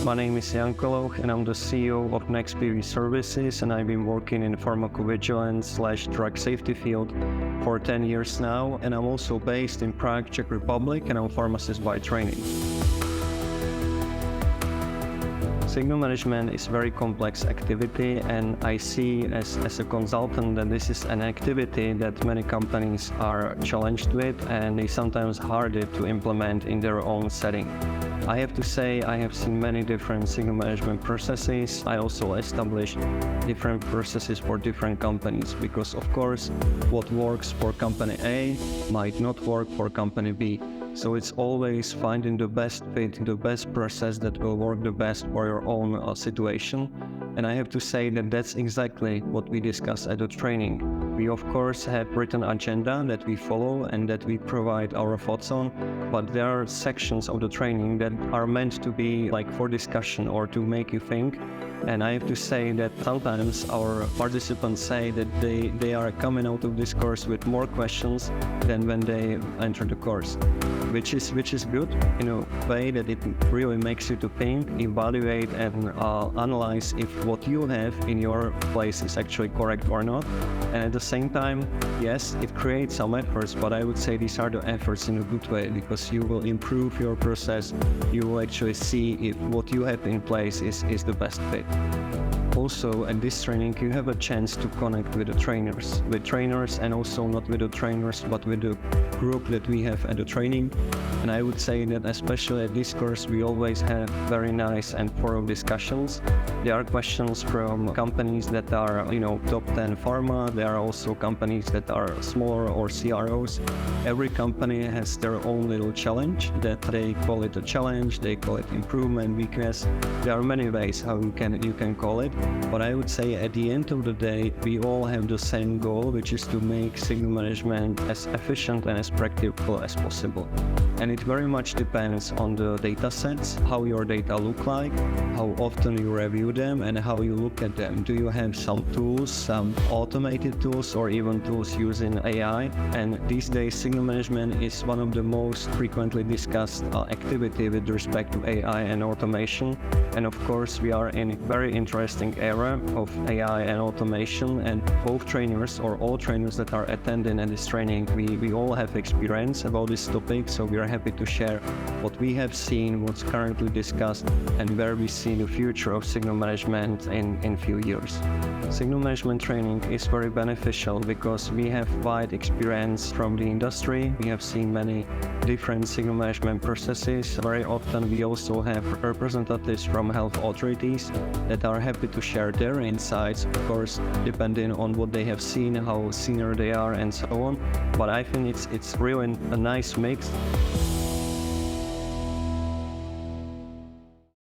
My name is Jan Kolouch and I'm the CEO of 𝐒𝐢𝐠𝐧𝐚𝐥 Services, and I've been working in the pharmacovigilance/drug safety field for 10 years now, and I'm also based in Prague, Czech Republic, and I'm a pharmacist by training. Signal management is a very complex activity, and I see as a consultant that this is an activity that many companies are challenged with, and is sometimes harder to implement in their own setting. I have to say I have seen many different signal management processes. I also established different processes for different companies because, of course, what works for company A might not work for company B. So it's always finding the best fit, the best process that will work the best for your own situation. And I have to say that that's exactly what we discuss at the training. We of course have written agenda that we follow and that we provide our thoughts on, but there are sections of the training that are meant to be like for discussion or to make you think. And I have to say that sometimes our participants say that they are coming out of this course with more questions than when they enter the course, which is good in a way that it really makes you to think, evaluate, and analyze if what you have in your place is actually correct or not. And at the same time, yes, it creates some efforts, but I would say these are the efforts in a good way, because you will improve your process. You will actually see if what you have in place is the best fit. Also, at this training, you have a chance to connect with the trainers, and also not with the trainers, but with the group that we have at the training. And I would say that especially at this course, we always have very nice and thorough discussions. There are questions from companies that are, top 10 pharma. There are also companies that are smaller or CROs. Every company has their own little challenge that they call it a challenge, they call it improvement, weakness. There are many ways how you can call it. But I would say at the end of the day, we all have the same goal, which is to make signal management as efficient and as practical as possible. And it very much depends on the data sets, how your data look like, how often you review them, and how you look at them. Do you have some tools, some automated tools, or even tools using AI? And these days, signal management is one of the most frequently discussed activity with respect to AI and automation. And of course, we are in a very interesting era of AI and automation, and both trainers or all trainers that are attending at this training, we all have experience about this topic, so we are happy to share what we have seen, what's currently discussed, and where we see the future of signal management in few years. Signal management training is very beneficial because we have wide experience from the industry. We have seen many different signal management processes. Very often we also have representatives from health authorities that are happy to share their insights, of course, depending on what they have seen, how senior they are, and so on. But I think it's really a nice mix